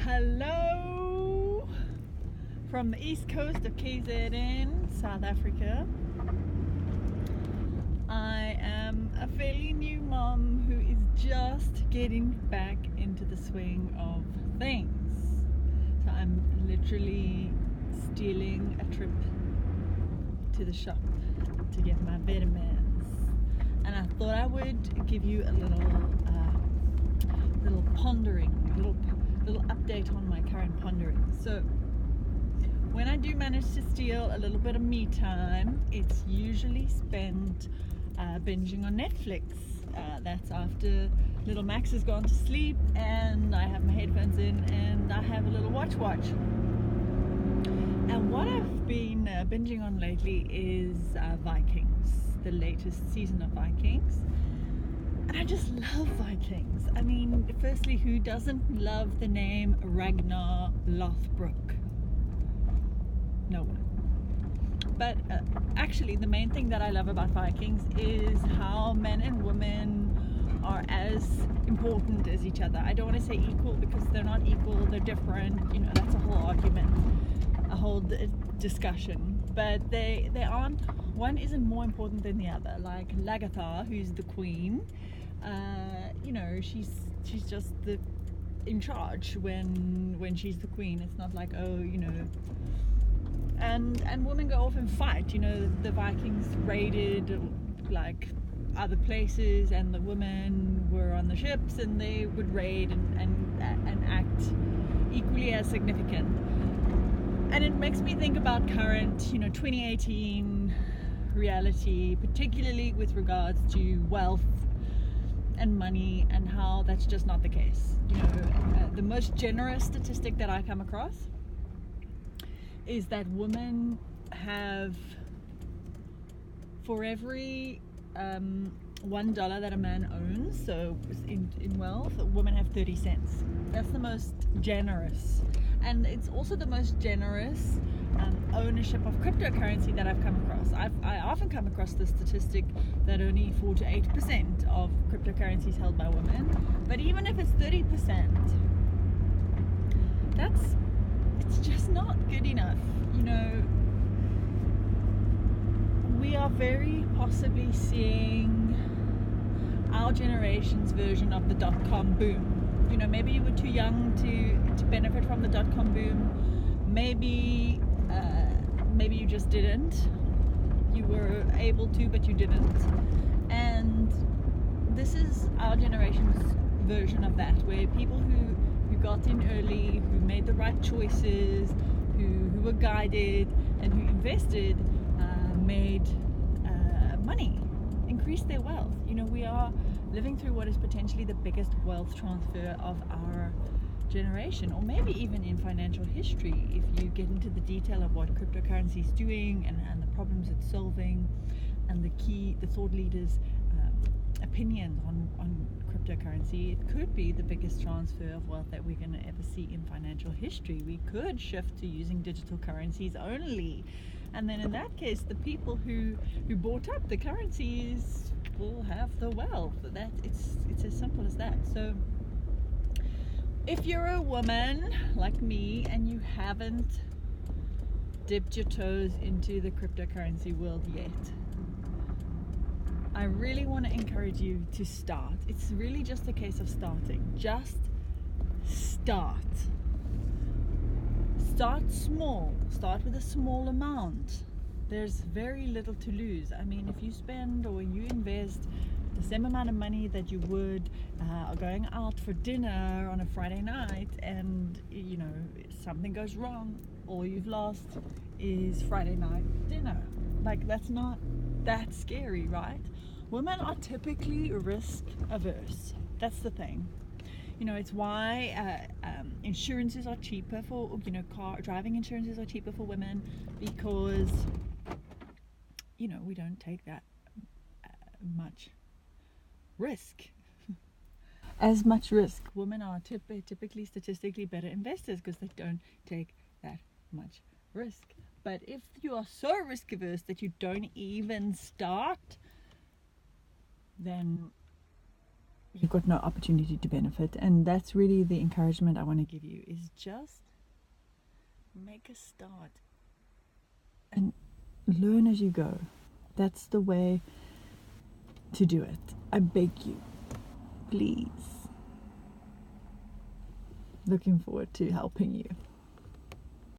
Hello from the east coast of KZN, South Africa. I am a fairly new mom who is just getting back into the swing of things. So I'm literally stealing a trip to the shop to get my vitamins. And I thought I would give you a little pondering, little update on my current pondering. So when I do manage to steal a little bit of me time, it's usually spent binging on Netflix. That's after little Max has gone to sleep and I have my headphones in and I have a little watch. And what I've been binging on lately is Vikings, the latest season of Vikings. And I just love Vikings. I mean, firstly, who doesn't love the name Ragnar Lothbrok? No one. But actually, the main thing that I love about Vikings is how men and women are as important as each other. I don't want to say equal because they're not equal, they're different. You know, that's a whole argument, a whole discussion. But they aren't, one isn't more important than the other. Like Lagertha, who's the queen, she's just in charge when she's the queen. It's not like, and women go off and fight. The Vikings raided like other places, and the women were on the ships, and they would raid and act equally as significant. And it makes me think about current, 2018 reality, particularly with regards to wealth and money, and how that's just not the case. The most generous statistic that I come across is that women have, for every $1 that a man owns, so in wealth, women have 30 cents. That's the most generous. And it's also the most generous ownership of cryptocurrency that I've come across. I often come across the statistic that only 4 to 8% of cryptocurrency is held by women. But even if it's 30%, it's just not good enough. We are very possibly seeing our generation's version of the dot-com boom. Maybe you were too young to benefit from the dot-com boom. Maybe you just didn't. You were able to, but you didn't. And this is our generation's version of that, where people who got in early, who made the right choices, who were guided, and who invested, made money, increased their wealth. We are living through what is potentially the biggest wealth transfer of our generation, or maybe even in financial history, if you get into the detail of what cryptocurrency is doing and the problems it's solving, and the thought leaders' opinions on cryptocurrency. It could be the biggest transfer of wealth that we're going to ever see in financial history. We could shift to using digital currencies only, and then in that case, the people who bought up the currencies will have the wealth. It's as simple as that. So if you're a woman like me and you haven't dipped your toes into the cryptocurrency world yet, I really want to encourage you to start. It's really just a case of starting. Just start. Start small. Start with a small amount. There's very little to lose. I mean, if you spend or you invest the same amount of money that you would going out for dinner on a Friday night, and something goes wrong, all you've lost is Friday night dinner. Like, that's not that scary, right? Women are typically risk averse. That's the thing. It's why insurances are cheaper for, car driving insurances are cheaper for women, because we don't take that much risk. As much risk. Women are typically statistically better investors because they don't take that much risk. But if you are so risk averse that you don't even start, then you've got no opportunity to benefit. And that's really the encouragement I want to give you, is just make a start and learn as you go. That's the way to do it. I beg you, please. Looking forward to helping you.